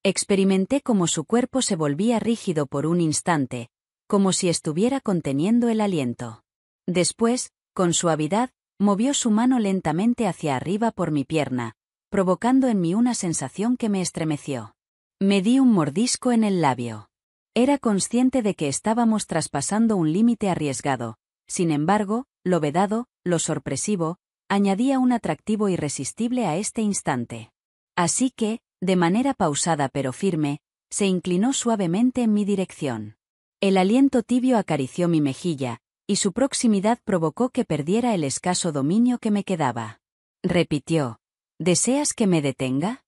Experimenté cómo su cuerpo se volvía rígido por un instante, como si estuviera conteniendo el aliento. Después, con suavidad, movió su mano lentamente hacia arriba por mi pierna, provocando en mí una sensación que me estremeció. Me di un mordisco en el labio. Era consciente de que estábamos traspasando un límite arriesgado. Sin embargo, lo vedado, lo sorpresivo, añadía un atractivo irresistible a este instante. Así que, de manera pausada pero firme, se inclinó suavemente en mi dirección. El aliento tibio acarició mi mejilla, y su proximidad provocó que perdiera el escaso dominio que me quedaba. Repitió: ¿Deseas que me detenga?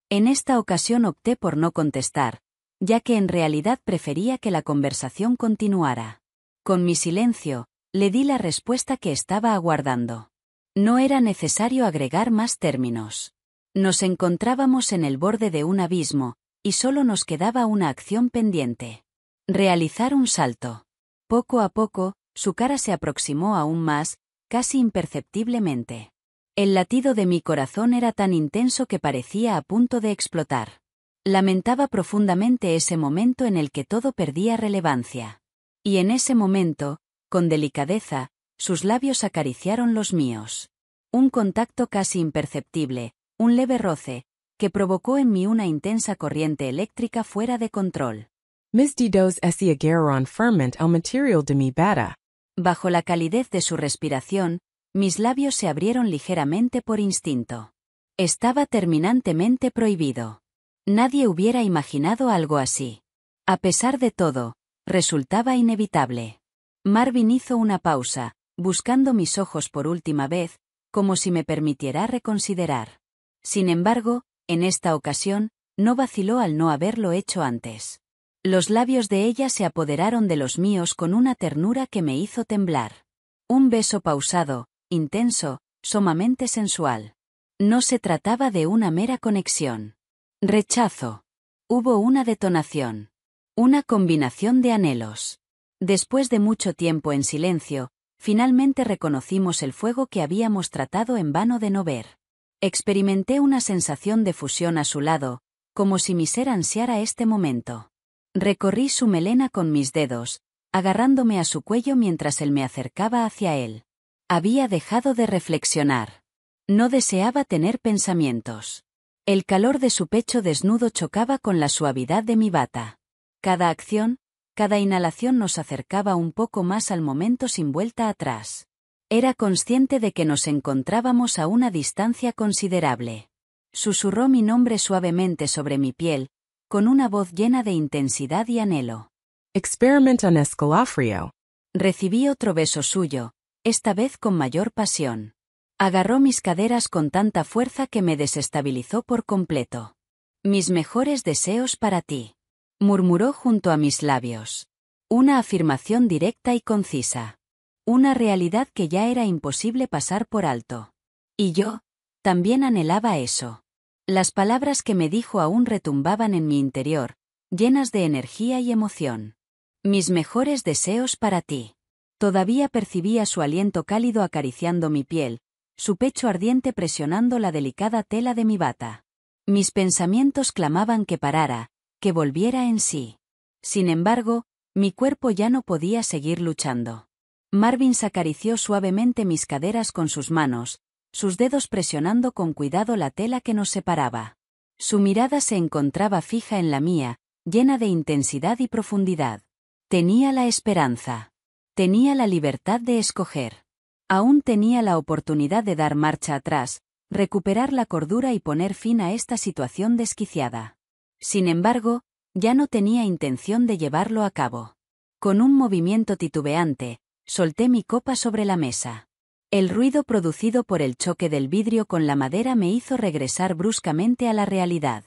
En esta ocasión opté por no contestar, ya que en realidad prefería que la conversación continuara. Con mi silencio, le di la respuesta que estaba aguardando. No era necesario agregar más términos. Nos encontrábamos en el borde de un abismo, y solo nos quedaba una acción pendiente: realizar un salto. Poco a poco, su cara se aproximó aún más, casi imperceptiblemente. El latido de mi corazón era tan intenso que parecía a punto de explotar. Lamentaba profundamente ese momento en el que todo perdía relevancia. Y en ese momento, con delicadeza, sus labios acariciaron los míos. Un contacto casi imperceptible, un leve roce, que provocó en mí una intensa corriente eléctrica fuera de control. Misty dos esse agarron ferment al material de mi bata. Bajo la calidez de su respiración, mis labios se abrieron ligeramente por instinto. Estaba terminantemente prohibido. Nadie hubiera imaginado algo así. A pesar de todo, resultaba inevitable. Marvin hizo una pausa, buscando mis ojos por última vez, como si me permitiera reconsiderar. Sin embargo, en esta ocasión, no vaciló al no haberlo hecho antes. Los labios de ella se apoderaron de los míos con una ternura que me hizo temblar. Un beso pausado, intenso, sumamente sensual. No se trataba de una mera conexión. Rechazo. Hubo una detonación. Una combinación de anhelos. Después de mucho tiempo en silencio, finalmente reconocimos el fuego que habíamos tratado en vano de no ver. Experimenté una sensación de fusión a su lado, como si mi ser ansiara este momento. Recorrí su melena con mis dedos, agarrándome a su cuello mientras él me acercaba hacia él. Había dejado de reflexionar. No deseaba tener pensamientos. El calor de su pecho desnudo chocaba con la suavidad de mi bata. Cada acción, cada inhalación nos acercaba un poco más al momento sin vuelta atrás. Era consciente de que nos encontrábamos a una distancia considerable. Susurró mi nombre suavemente sobre mi piel, con una voz llena de intensidad y anhelo. Experiment en escalofrío. Recibí otro beso suyo, esta vez con mayor pasión. Agarró mis caderas con tanta fuerza que me desestabilizó por completo. Mis mejores deseos para ti, murmuró junto a mis labios. Una afirmación directa y concisa. Una realidad que ya era imposible pasar por alto. Y yo, también anhelaba eso. Las palabras que me dijo aún retumbaban en mi interior, llenas de energía y emoción. Mis mejores deseos para ti. Todavía percibía su aliento cálido acariciando mi piel, su pecho ardiente presionando la delicada tela de mi bata. Mis pensamientos clamaban que parara, que volviera en sí. Sin embargo, mi cuerpo ya no podía seguir luchando. Marvin acarició suavemente mis caderas con sus manos, sus dedos presionando con cuidado la tela que nos separaba. Su mirada se encontraba fija en la mía, llena de intensidad y profundidad. Tenía la esperanza. Tenía la libertad de escoger. Aún tenía la oportunidad de dar marcha atrás, recuperar la cordura y poner fin a esta situación desquiciada. Sin embargo, ya no tenía intención de llevarlo a cabo. Con un movimiento titubeante, solté mi copa sobre la mesa. El ruido producido por el choque del vidrio con la madera me hizo regresar bruscamente a la realidad.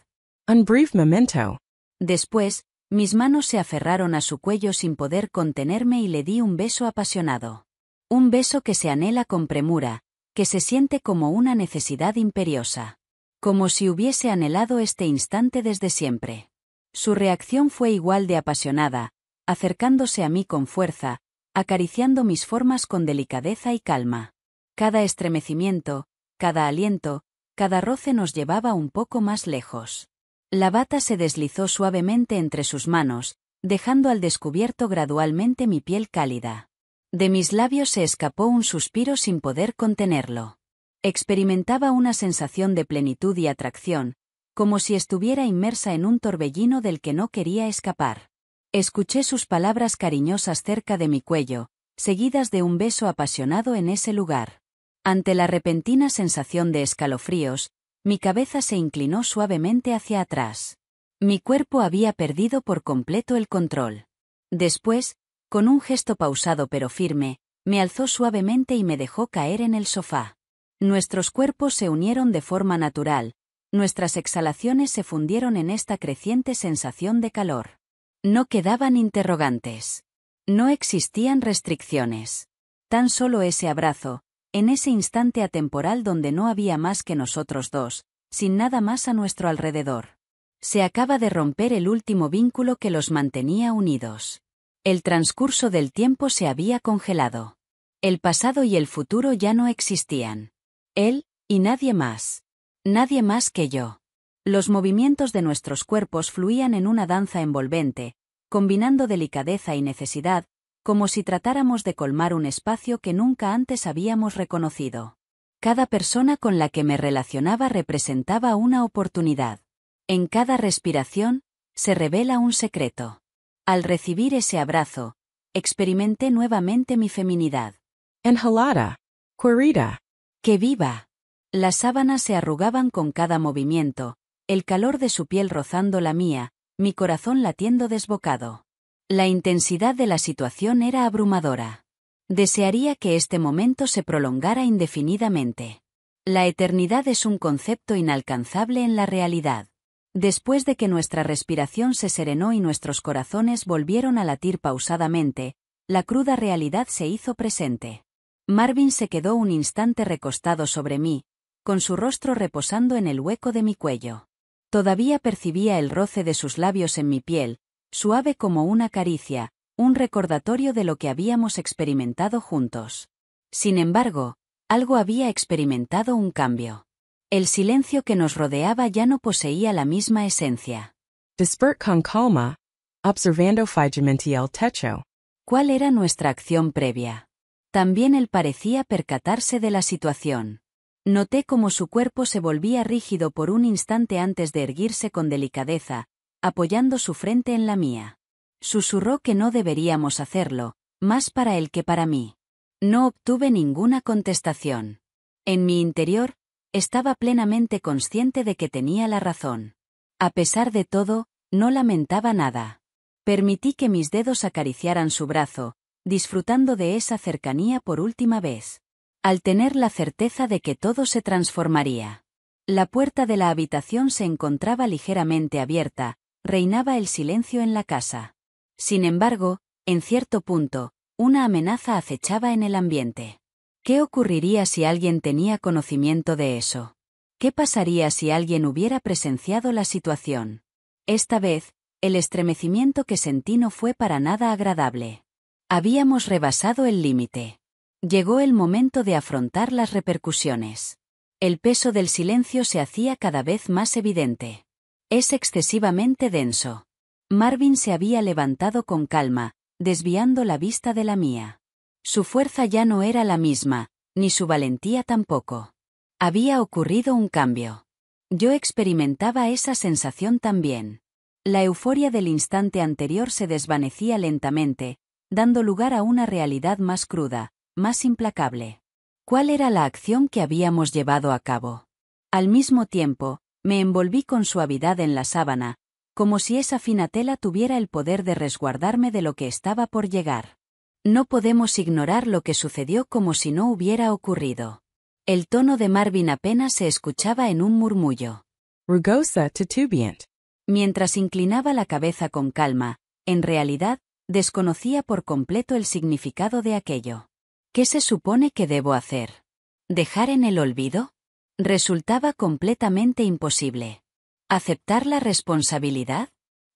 Un brief momento. Después, mis manos se aferraron a su cuello sin poder contenerme y le di un beso apasionado. Un beso que se anhela con premura, que se siente como una necesidad imperiosa. Como si hubiese anhelado este instante desde siempre. Su reacción fue igual de apasionada, acercándose a mí con fuerza, acariciando mis formas con delicadeza y calma. Cada estremecimiento, cada aliento, cada roce nos llevaba un poco más lejos. La bata se deslizó suavemente entre sus manos, dejando al descubierto gradualmente mi piel cálida. De mis labios se escapó un suspiro sin poder contenerlo. Experimentaba una sensación de plenitud y atracción, como si estuviera inmersa en un torbellino del que no quería escapar. Escuché sus palabras cariñosas cerca de mi cuello, seguidas de un beso apasionado en ese lugar. Ante la repentina sensación de escalofríos, mi cabeza se inclinó suavemente hacia atrás. Mi cuerpo había perdido por completo el control. Después, con un gesto pausado pero firme, me alzó suavemente y me dejó caer en el sofá. Nuestros cuerpos se unieron de forma natural, nuestras exhalaciones se fundieron en esta creciente sensación de calor. No quedaban interrogantes. No existían restricciones. Tan solo ese abrazo, en ese instante atemporal donde no había más que nosotros dos, sin nada más a nuestro alrededor. Se acaba de romper el último vínculo que los mantenía unidos. El transcurso del tiempo se había congelado. El pasado y el futuro ya no existían. Él, y nadie más. Nadie más que yo. Los movimientos de nuestros cuerpos fluían en una danza envolvente, combinando delicadeza y necesidad, como si tratáramos de colmar un espacio que nunca antes habíamos reconocido. Cada persona con la que me relacionaba representaba una oportunidad. En cada respiración, se revela un secreto. Al recibir ese abrazo, experimenté nuevamente mi feminidad. Enjalada. Querida. ¡Qué viva! Las sábanas se arrugaban con cada movimiento, el calor de su piel rozando la mía, mi corazón latiendo desbocado. La intensidad de la situación era abrumadora. Desearía que este momento se prolongara indefinidamente. La eternidad es un concepto inalcanzable en la realidad. Después de que nuestra respiración se serenó y nuestros corazones volvieron a latir pausadamente, la cruda realidad se hizo presente. Marvin se quedó un instante recostado sobre mí, con su rostro reposando en el hueco de mi cuello. Todavía percibía el roce de sus labios en mi piel, suave como una caricia, un recordatorio de lo que habíamos experimentado juntos. Sin embargo, algo había experimentado un cambio. El silencio que nos rodeaba ya no poseía la misma esencia. Despert con calma, observando fijamente el techo. ¿Cuál era nuestra acción previa? También él parecía percatarse de la situación. Noté cómo su cuerpo se volvía rígido por un instante antes de erguirse con delicadeza, apoyando su frente en la mía. Susurró que no deberíamos hacerlo, más para él que para mí. No obtuve ninguna contestación. En mi interior, estaba plenamente consciente de que tenía la razón. A pesar de todo, no lamentaba nada. Permití que mis dedos acariciaran su brazo, disfrutando de esa cercanía por última vez. Al tener la certeza de que todo se transformaría. La puerta de la habitación se encontraba ligeramente abierta, reinaba el silencio en la casa. Sin embargo, en cierto punto, una amenaza acechaba en el ambiente. ¿Qué ocurriría si alguien tenía conocimiento de eso? ¿Qué pasaría si alguien hubiera presenciado la situación? Esta vez, el estremecimiento que sentí no fue para nada agradable. Habíamos rebasado el límite. Llegó el momento de afrontar las repercusiones. El peso del silencio se hacía cada vez más evidente. Es excesivamente denso. Marvin se había levantado con calma, desviando la vista de la mía. Su fuerza ya no era la misma, ni su valentía tampoco. Había ocurrido un cambio. Yo experimentaba esa sensación también. La euforia del instante anterior se desvanecía lentamente, dando lugar a una realidad más cruda, más implacable. ¿Cuál era la acción que habíamos llevado a cabo? Al mismo tiempo, me envolví con suavidad en la sábana, como si esa fina tela tuviera el poder de resguardarme de lo que estaba por llegar. No podemos ignorar lo que sucedió como si no hubiera ocurrido. El tono de Marvin apenas se escuchaba en un murmullo. Rugosa titubeant. Mientras inclinaba la cabeza con calma, en realidad, desconocía por completo el significado de aquello. ¿Qué se supone que debo hacer? ¿Dejar en el olvido? Resultaba completamente imposible. ¿Aceptar la responsabilidad?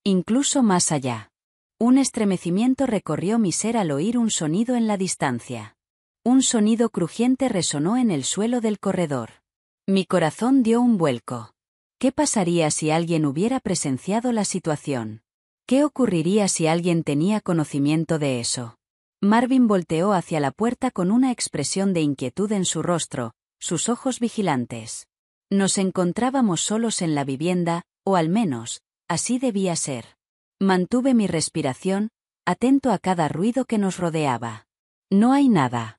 Incluso más allá. Un estremecimiento recorrió mi ser al oír un sonido en la distancia. Un sonido crujiente resonó en el suelo del corredor. Mi corazón dio un vuelco. ¿Qué pasaría si alguien hubiera presenciado la situación? ¿Qué ocurriría si alguien tenía conocimiento de eso? Marvin volteó hacia la puerta con una expresión de inquietud en su rostro, sus ojos vigilantes. Nos encontrábamos solos en la vivienda, o al menos, así debía ser. Mantuve mi respiración, atento a cada ruido que nos rodeaba. No hay nada.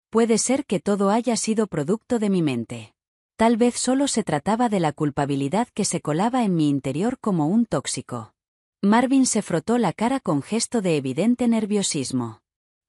Puede ser que todo haya sido producto de mi mente. Tal vez solo se trataba de la culpabilidad que se colaba en mi interior como un tóxico. Marvin se frotó la cara con gesto de evidente nerviosismo.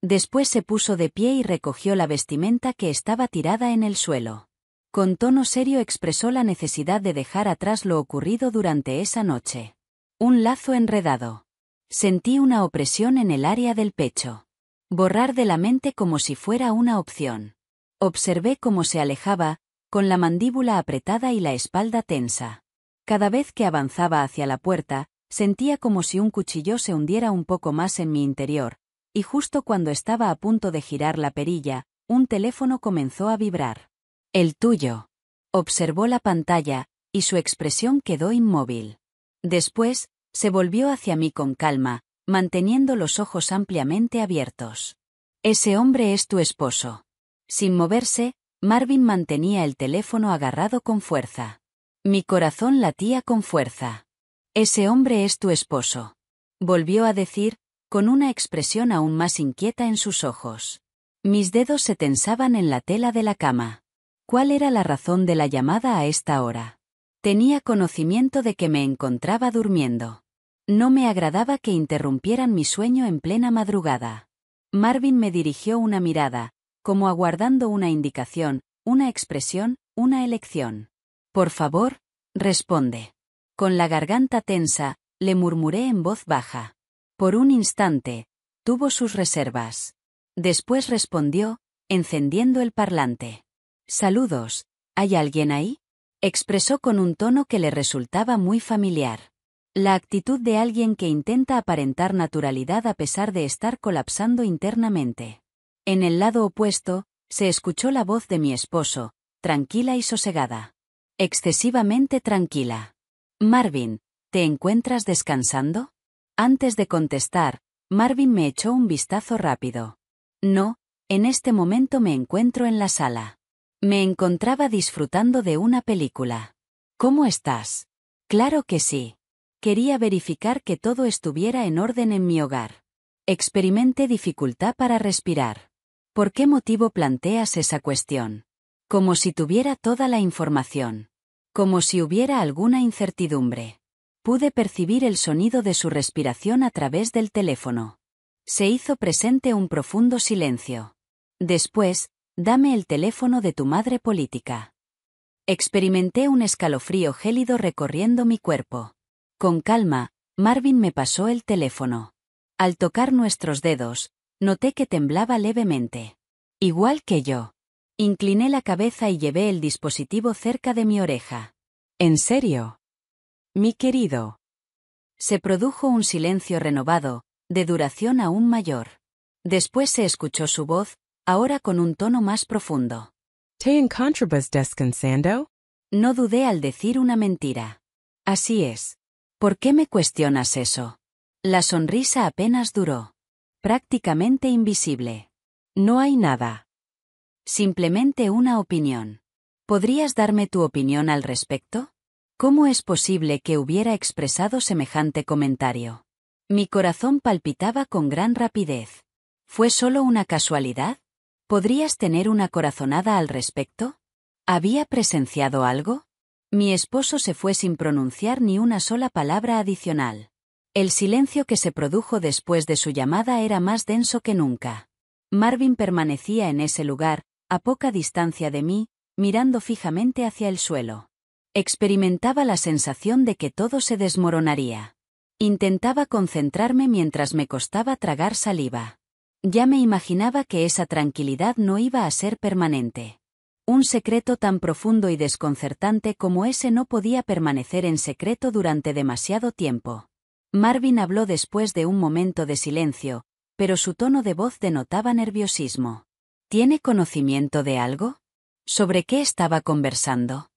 Después se puso de pie y recogió la vestimenta que estaba tirada en el suelo. Con tono serio expresó la necesidad de dejar atrás lo ocurrido durante esa noche. Un lazo enredado. Sentí una opresión en el área del pecho. Borrar de la mente como si fuera una opción. Observé cómo se alejaba, con la mandíbula apretada y la espalda tensa. Cada vez que avanzaba hacia la puerta, sentía como si un cuchillo se hundiera un poco más en mi interior, y justo cuando estaba a punto de girar la perilla, un teléfono comenzó a vibrar. El tuyo. Observó la pantalla, y su expresión quedó inmóvil. Después, se volvió hacia mí con calma, manteniendo los ojos ampliamente abiertos. Ese hombre es tu esposo. Sin moverse, Marvin mantenía el teléfono agarrado con fuerza. Mi corazón latía con fuerza. Ese hombre es tu esposo. Volvió a decir, con una expresión aún más inquieta en sus ojos. Mis dedos se tensaban en la tela de la cama. ¿Cuál era la razón de la llamada a esta hora? Tenía conocimiento de que me encontraba durmiendo. No me agradaba que interrumpieran mi sueño en plena madrugada. Marvin me dirigió una mirada, como aguardando una indicación, una expresión, una elección. Por favor, responde. Con la garganta tensa, le murmuré en voz baja. Por un instante, tuvo sus reservas. Después respondió, encendiendo el parlante. Saludos, ¿hay alguien ahí? Expresó con un tono que le resultaba muy familiar. La actitud de alguien que intenta aparentar naturalidad a pesar de estar colapsando internamente. En el lado opuesto, se escuchó la voz de mi esposo, tranquila y sosegada. Excesivamente tranquila. Marvin, ¿te encuentras descansando? Antes de contestar, Marvin me echó un vistazo rápido. No, en este momento me encuentro en la sala. Me encontraba disfrutando de una película. ¿Cómo estás? Claro que sí. Quería verificar que todo estuviera en orden en mi hogar. Experimenté dificultad para respirar. ¿Por qué motivo planteas esa cuestión? Como si tuviera toda la información. Como si hubiera alguna incertidumbre. Pude percibir el sonido de su respiración a través del teléfono. Se hizo presente un profundo silencio. Después, dame el teléfono de tu madre política. Experimenté un escalofrío gélido recorriendo mi cuerpo. Con calma, Marvin me pasó el teléfono. Al tocar nuestros dedos, noté que temblaba levemente. Igual que yo. Incliné la cabeza y llevé el dispositivo cerca de mi oreja. ¿En serio? Mi querido. Se produjo un silencio renovado, de duración aún mayor. Después se escuchó su voz, ahora con un tono más profundo. ¿Te encontrabas descansando? No dudé al decir una mentira. Así es. ¿Por qué me cuestionas eso? La sonrisa apenas duró. Prácticamente invisible. No hay nada. Simplemente una opinión. ¿Podrías darme tu opinión al respecto? ¿Cómo es posible que hubiera expresado semejante comentario? Mi corazón palpitaba con gran rapidez. ¿Fue solo una casualidad? ¿Podrías tener una corazonada al respecto? ¿Había presenciado algo? Mi esposo se fue sin pronunciar ni una sola palabra adicional. El silencio que se produjo después de su llamada era más denso que nunca. Marvin permanecía en ese lugar, a poca distancia de mí, mirando fijamente hacia el suelo. Experimentaba la sensación de que todo se desmoronaría. Intentaba concentrarme mientras me costaba tragar saliva. Ya me imaginaba que esa tranquilidad no iba a ser permanente. Un secreto tan profundo y desconcertante como ese no podía permanecer en secreto durante demasiado tiempo. Marvin habló después de un momento de silencio, pero su tono de voz denotaba nerviosismo. ¿Tiene conocimiento de algo? ¿Sobre qué estaba conversando?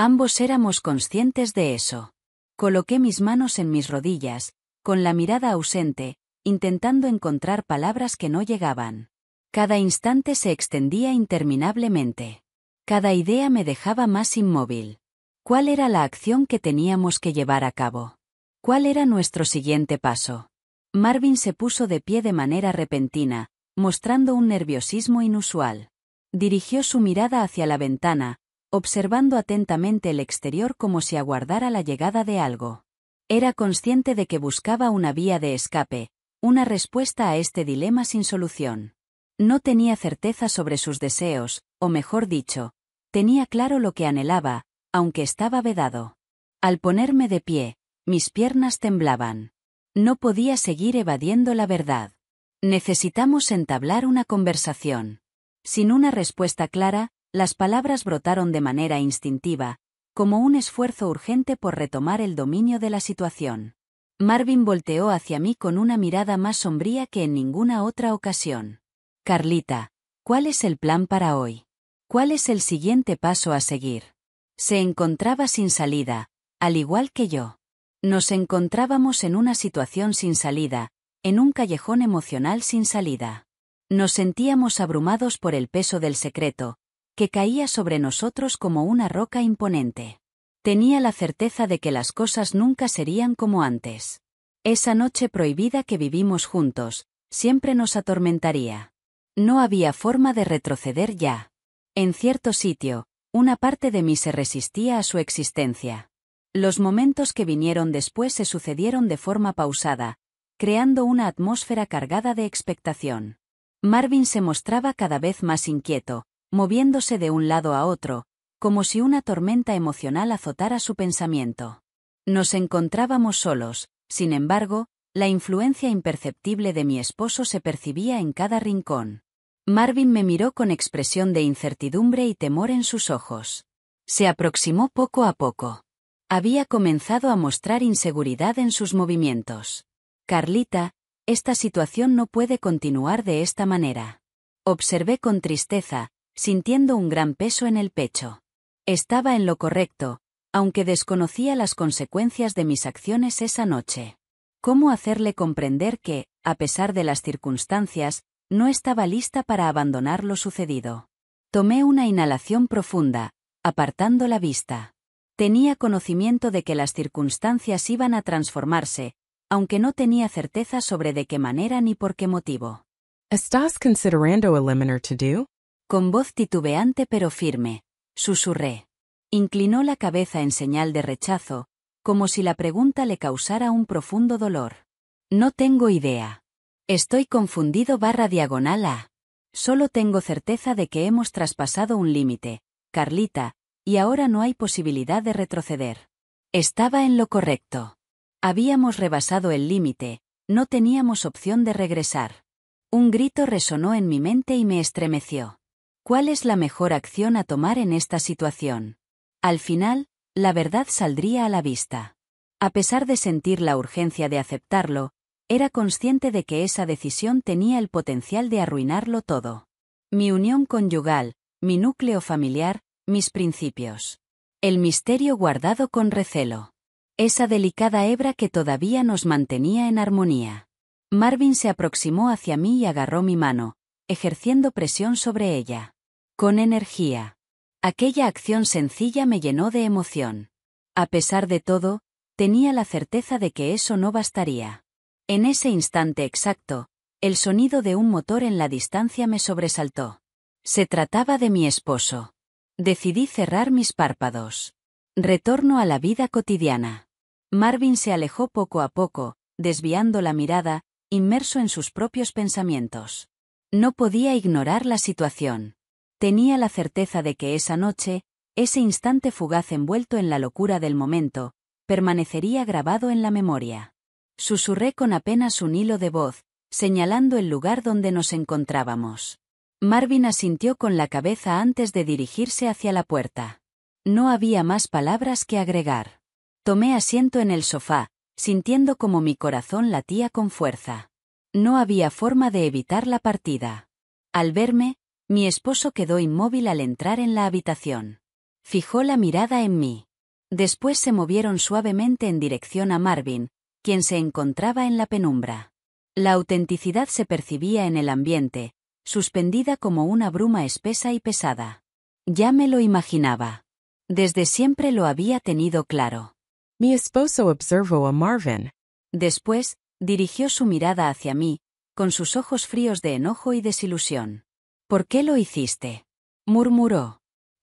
Ambos éramos conscientes de eso. Coloqué mis manos en mis rodillas, con la mirada ausente, intentando encontrar palabras que no llegaban. Cada instante se extendía interminablemente. Cada idea me dejaba más inmóvil. ¿Cuál era la acción que teníamos que llevar a cabo? ¿Cuál era nuestro siguiente paso? Marvin se puso de pie de manera repentina, mostrando un nerviosismo inusual. Dirigió su mirada hacia la ventana, observando atentamente el exterior como si aguardara la llegada de algo. Era consciente de que buscaba una vía de escape, una respuesta a este dilema sin solución. No tenía certeza sobre sus deseos, o mejor dicho, tenía claro lo que anhelaba, aunque estaba vedado. Al ponerme de pie, mis piernas temblaban. No podía seguir evadiendo la verdad. Necesitamos entablar una conversación. Sin una respuesta clara, las palabras brotaron de manera instintiva, como un esfuerzo urgente por retomar el dominio de la situación. Marvin volteó hacia mí con una mirada más sombría que en ninguna otra ocasión. Carlita, ¿cuál es el plan para hoy? ¿Cuál es el siguiente paso a seguir? Se encontraba sin salida, al igual que yo. Nos encontrábamos en una situación sin salida, en un callejón emocional sin salida. Nos sentíamos abrumados por el peso del secreto, que caía sobre nosotros como una roca imponente. Tenía la certeza de que las cosas nunca serían como antes. Esa noche prohibida que vivimos juntos, siempre nos atormentaría. No había forma de retroceder ya. En cierto sitio, una parte de mí se resistía a su existencia. Los momentos que vinieron después se sucedieron de forma pausada, creando una atmósfera cargada de expectación. Marvin se mostraba cada vez más inquieto, moviéndose de un lado a otro, como si una tormenta emocional azotara su pensamiento. Nos encontrábamos solos, sin embargo, la influencia imperceptible de mi esposo se percibía en cada rincón. Marvin me miró con expresión de incertidumbre y temor en sus ojos. Se aproximó poco a poco. Había comenzado a mostrar inseguridad en sus movimientos. Carlita, esta situación no puede continuar de esta manera. Observé con tristeza, sintiendo un gran peso en el pecho. Estaba en lo correcto, aunque desconocía las consecuencias de mis acciones esa noche. ¿Cómo hacerle comprender que, a pesar de las circunstancias, no estaba lista para abandonar lo sucedido? Tomé una inhalación profunda, apartando la vista. Tenía conocimiento de que las circunstancias iban a transformarse, aunque no tenía certeza sobre de qué manera ni por qué motivo. ¿Estás considerando eliminar todo? Con voz titubeante pero firme, susurré. Inclinó la cabeza en señal de rechazo, como si la pregunta le causara un profundo dolor. No tengo idea. Estoy confundido /A. Solo tengo certeza de que hemos traspasado un límite, Carlita, y ahora no hay posibilidad de retroceder. Estaba en lo correcto. Habíamos rebasado el límite, no teníamos opción de regresar. Un grito resonó en mi mente y me estremeció. ¿Cuál es la mejor acción a tomar en esta situación? Al final, la verdad saldría a la vista. A pesar de sentir la urgencia de aceptarlo, era consciente de que esa decisión tenía el potencial de arruinarlo todo. Mi unión conyugal, mi núcleo familiar, mis principios. El misterio guardado con recelo. Esa delicada hebra que todavía nos mantenía en armonía. Marvin se aproximó hacia mí y agarró mi mano, ejerciendo presión sobre ella. Con energía. Aquella acción sencilla me llenó de emoción. A pesar de todo, tenía la certeza de que eso no bastaría. En ese instante exacto, el sonido de un motor en la distancia me sobresaltó. Se trataba de mi esposo. Decidí cerrar mis párpados. Retorno a la vida cotidiana. Marvin se alejó poco a poco, desviando la mirada, inmerso en sus propios pensamientos. No podía ignorar la situación. Tenía la certeza de que esa noche, ese instante fugaz envuelto en la locura del momento, permanecería grabado en la memoria. Susurré con apenas un hilo de voz, señalando el lugar donde nos encontrábamos. Marvin asintió con la cabeza antes de dirigirse hacia la puerta. No había más palabras que agregar. Tomé asiento en el sofá, sintiendo como mi corazón latía con fuerza. No había forma de evitar la partida. Al verme, mi esposo quedó inmóvil al entrar en la habitación. Fijó la mirada en mí. Después se movieron suavemente en dirección a Marvin, quien se encontraba en la penumbra. La autenticidad se percibía en el ambiente, suspendida como una bruma espesa y pesada. Ya me lo imaginaba. Desde siempre lo había tenido claro. Mi esposo observó a Marvin. Después, dirigió su mirada hacia mí, con sus ojos fríos de enojo y desilusión. ¿Por qué lo hiciste?, murmuró.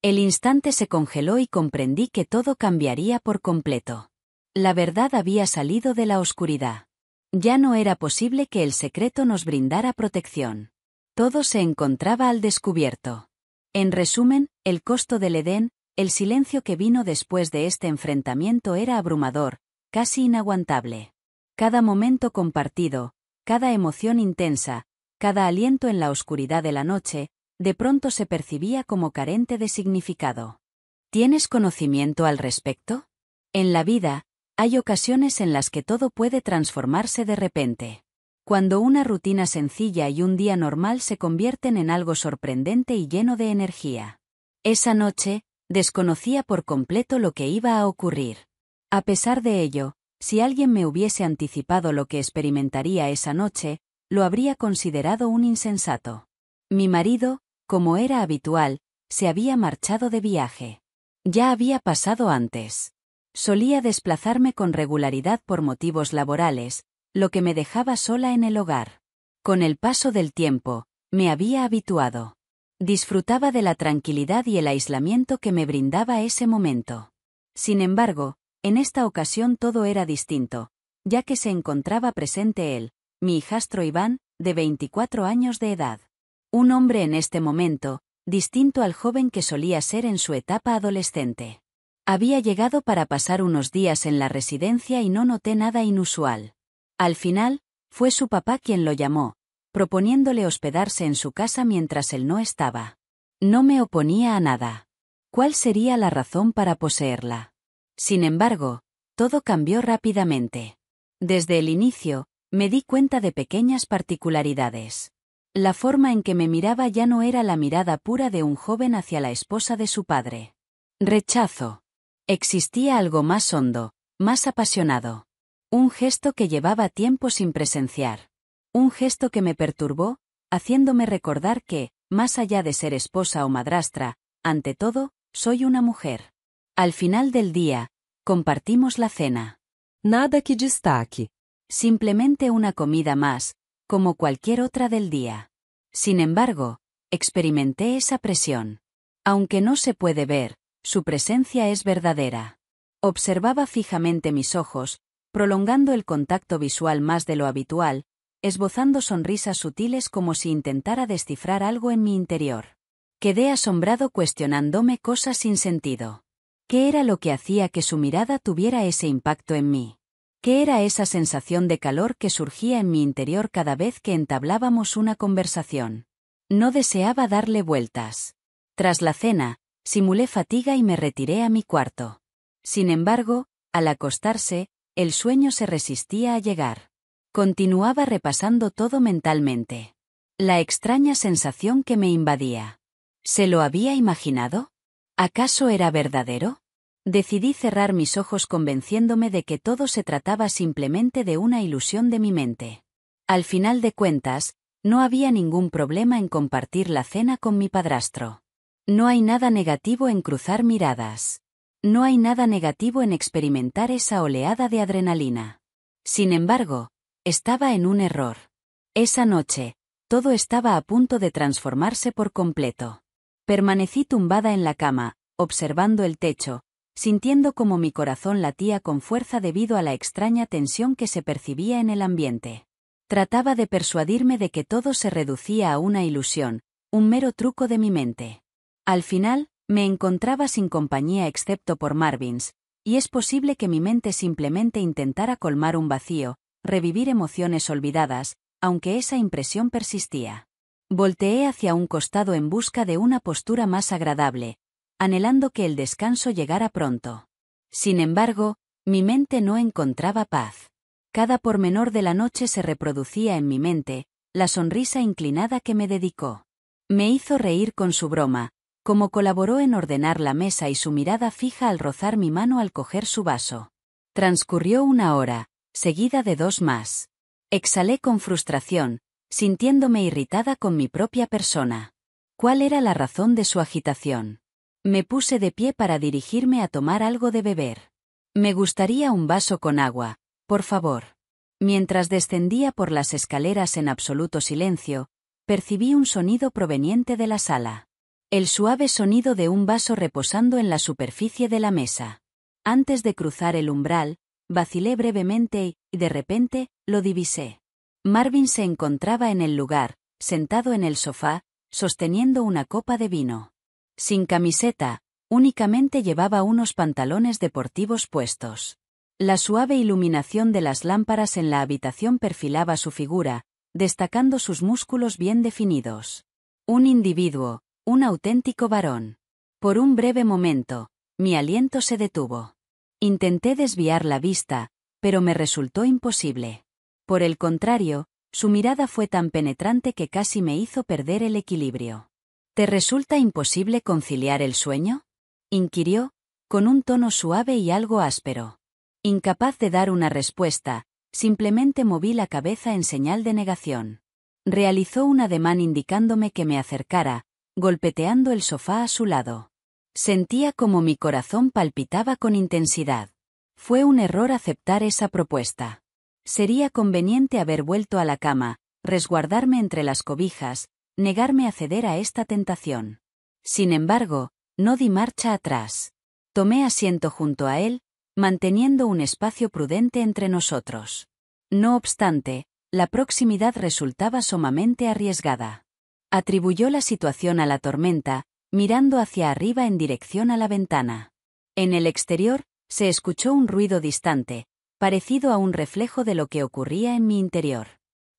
El instante se congeló y comprendí que todo cambiaría por completo. La verdad había salido de la oscuridad. Ya no era posible que el secreto nos brindara protección. Todo se encontraba al descubierto. En resumen, el costo del Edén, el silencio que vino después de este enfrentamiento era abrumador, casi inaguantable. Cada momento compartido, cada emoción intensa, cada aliento en la oscuridad de la noche, de pronto se percibía como carente de significado. ¿Tienes conocimiento al respecto? En la vida, hay ocasiones en las que todo puede transformarse de repente. Cuando una rutina sencilla y un día normal se convierten en algo sorprendente y lleno de energía. Esa noche, desconocía por completo lo que iba a ocurrir. A pesar de ello, si alguien me hubiese anticipado lo que experimentaría esa noche, lo habría considerado un insensato. Mi marido, como era habitual, se había marchado de viaje. Ya había pasado antes. Solía desplazarme con regularidad por motivos laborales, lo que me dejaba sola en el hogar. Con el paso del tiempo, me había habituado. Disfrutaba de la tranquilidad y el aislamiento que me brindaba ese momento. Sin embargo, en esta ocasión todo era distinto, ya que se encontraba presente él, mi hijastro Iván, de 24 años de edad. Un hombre en este momento, distinto al joven que solía ser en su etapa adolescente. Había llegado para pasar unos días en la residencia y no noté nada inusual. Al final, fue su papá quien lo llamó, proponiéndole hospedarse en su casa mientras él no estaba. No me oponía a nada. ¿Cuál sería la razón para poseerla? Sin embargo, todo cambió rápidamente. Desde el inicio, me di cuenta de pequeñas particularidades. La forma en que me miraba ya no era la mirada pura de un joven hacia la esposa de su padre. Rechazo. Existía algo más hondo, más apasionado. Un gesto que llevaba tiempo sin presenciar. Un gesto que me perturbó, haciéndome recordar que, más allá de ser esposa o madrastra, ante todo, soy una mujer. Al final del día, compartimos la cena. Nada que destaque. Simplemente una comida más, como cualquier otra del día. Sin embargo, experimenté esa presión. Aunque no se puede ver, su presencia es verdadera. Observaba fijamente mis ojos, prolongando el contacto visual más de lo habitual, esbozando sonrisas sutiles como si intentara descifrar algo en mi interior. Quedé asombrado cuestionándome cosas sin sentido. ¿Qué era lo que hacía que su mirada tuviera ese impacto en mí? ¿Qué era esa sensación de calor que surgía en mi interior cada vez que entablábamos una conversación? No deseaba darle vueltas. Tras la cena, simulé fatiga y me retiré a mi cuarto. Sin embargo, al acostarse, el sueño se resistía a llegar. Continuaba repasando todo mentalmente. La extraña sensación que me invadía. ¿Se lo había imaginado? ¿Acaso era verdadero? Decidí cerrar mis ojos convenciéndome de que todo se trataba simplemente de una ilusión de mi mente. Al final de cuentas, no había ningún problema en compartir la cena con mi padrastro. No hay nada negativo en cruzar miradas. No hay nada negativo en experimentar esa oleada de adrenalina. Sin embargo, estaba en un error. Esa noche, todo estaba a punto de transformarse por completo. Permanecí tumbada en la cama, observando el techo, sintiendo como mi corazón latía con fuerza debido a la extraña tensión que se percibía en el ambiente. Trataba de persuadirme de que todo se reducía a una ilusión, un mero truco de mi mente. Al final, me encontraba sin compañía excepto por Marvins, y es posible que mi mente simplemente intentara colmar un vacío, revivir emociones olvidadas, aunque esa impresión persistía. Volteé hacia un costado en busca de una postura más agradable, anhelando que el descanso llegara pronto. Sin embargo, mi mente no encontraba paz. Cada pormenor de la noche se reproducía en mi mente, la sonrisa inclinada que me dedicó. Me hizo reír con su broma, Como colaboró en ordenar la mesa y su mirada fija al rozar mi mano al coger su vaso. Transcurrió 1 hora, seguida de 2 más. Exhalé con frustración, sintiéndome irritada con mi propia persona. ¿Cuál era la razón de su agitación? Me puse de pie para dirigirme a tomar algo de beber. Me gustaría un vaso con agua, por favor. Mientras descendía por las escaleras en absoluto silencio, percibí un sonido proveniente de la sala. El suave sonido de un vaso reposando en la superficie de la mesa. Antes de cruzar el umbral, vacilé brevemente y, de repente, lo divisé. Marvin se encontraba en el lugar, sentado en el sofá, sosteniendo una copa de vino. Sin camiseta, únicamente llevaba unos pantalones deportivos puestos. La suave iluminación de las lámparas en la habitación perfilaba su figura, destacando sus músculos bien definidos. Un individuo, un auténtico varón. Por un breve momento, mi aliento se detuvo. Intenté desviar la vista, pero me resultó imposible. Por el contrario, su mirada fue tan penetrante que casi me hizo perder el equilibrio. ¿Te resulta imposible conciliar el sueño?, inquirió, con un tono suave y algo áspero. Incapaz de dar una respuesta, simplemente moví la cabeza en señal de negación. Realizó un ademán indicándome que me acercara, golpeteando el sofá a su lado. Sentía como mi corazón palpitaba con intensidad. Fue un error aceptar esa propuesta. Sería conveniente haber vuelto a la cama, resguardarme entre las cobijas, negarme a ceder a esta tentación. Sin embargo, no di marcha atrás. Tomé asiento junto a él, manteniendo un espacio prudente entre nosotros. No obstante, la proximidad resultaba sumamente arriesgada. Atribuyó la situación a la tormenta, mirando hacia arriba en dirección a la ventana. En el exterior, se escuchó un ruido distante, parecido a un reflejo de lo que ocurría en mi interior.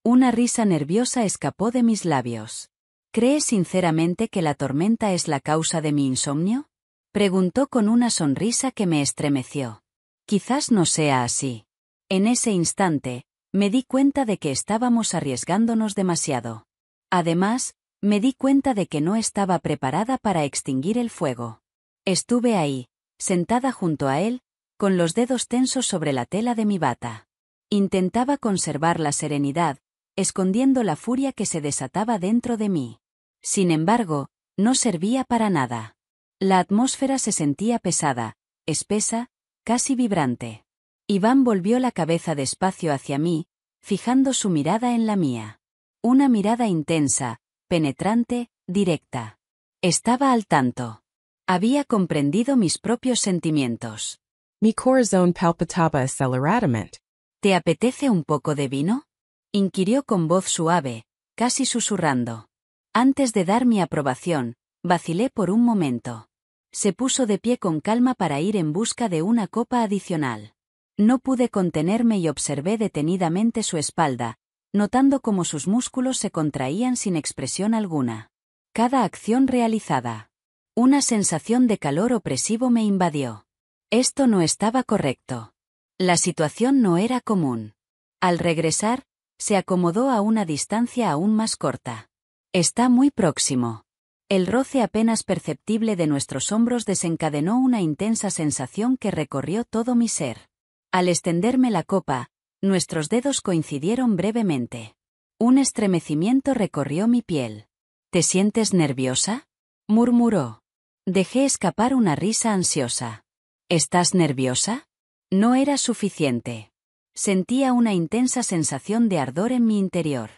Una risa nerviosa escapó de mis labios. ¿Crees sinceramente que la tormenta es la causa de mi insomnio?, preguntó con una sonrisa que me estremeció. Quizás no sea así. En ese instante, me di cuenta de que estábamos arriesgándonos demasiado. Además, me di cuenta de que no estaba preparada para extinguir el fuego. Estuve ahí, sentada junto a él, con los dedos tensos sobre la tela de mi bata. Intentaba conservar la serenidad, escondiendo la furia que se desataba dentro de mí. Sin embargo, no servía para nada. La atmósfera se sentía pesada, espesa, casi vibrante. Iván volvió la cabeza despacio hacia mí, fijando su mirada en la mía. Una mirada intensa, penetrante, directa. Estaba al tanto. Había comprendido mis propios sentimientos. Mi corazón palpitaba aceleradamente. ¿Te apetece un poco de vino?, inquirió con voz suave, casi susurrando. Antes de dar mi aprobación, vacilé por un momento. Se puso de pie con calma para ir en busca de una copa adicional. No pude contenerme y observé detenidamente su espalda, notando cómo sus músculos se contraían sin expresión alguna. Cada acción realizada. Una sensación de calor opresivo me invadió. Esto no estaba correcto. La situación no era común. Al regresar, se acomodó a una distancia aún más corta. Está muy próximo. El roce apenas perceptible de nuestros hombros desencadenó una intensa sensación que recorrió todo mi ser. Al extenderme la copa, nuestros dedos coincidieron brevemente. Un estremecimiento recorrió mi piel. ¿Te sientes nerviosa?, murmuró. Dejé escapar una risa ansiosa. ¿Estás nerviosa? No era suficiente. Sentía una intensa sensación de ardor en mi interior.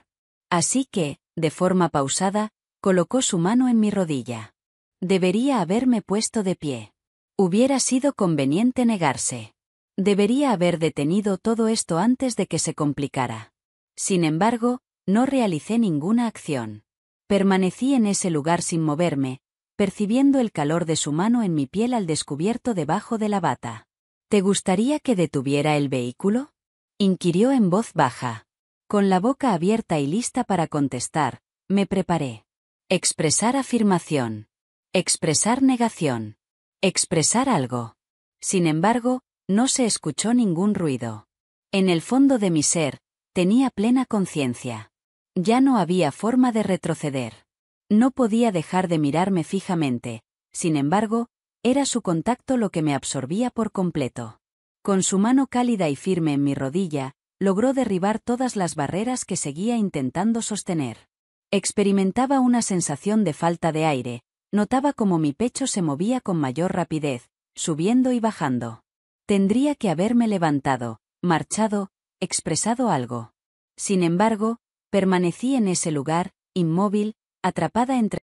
Así que, de forma pausada, colocó su mano en mi rodilla. Debería haberme puesto de pie. Hubiera sido conveniente negarse. Debería haber detenido todo esto antes de que se complicara. Sin embargo, no realicé ninguna acción. Permanecí en ese lugar sin moverme, percibiendo el calor de su mano en mi piel al descubierto debajo de la bata. ¿Te gustaría que detuviera el vehículo?, inquirió en voz baja. Con la boca abierta y lista para contestar, me preparé. Expresar afirmación. Expresar negación. Expresar algo. Sin embargo, no se escuchó ningún ruido. En el fondo de mi ser, tenía plena conciencia. Ya no había forma de retroceder. No podía dejar de mirarme fijamente. Sin embargo, era su contacto lo que me absorbía por completo. Con su mano cálida y firme en mi rodilla, logró derribar todas las barreras que seguía intentando sostener. Experimentaba una sensación de falta de aire, notaba cómo mi pecho se movía con mayor rapidez, subiendo y bajando. Tendría que haberme levantado, marchado, expresado algo. Sin embargo, permanecí en ese lugar, inmóvil, atrapada entre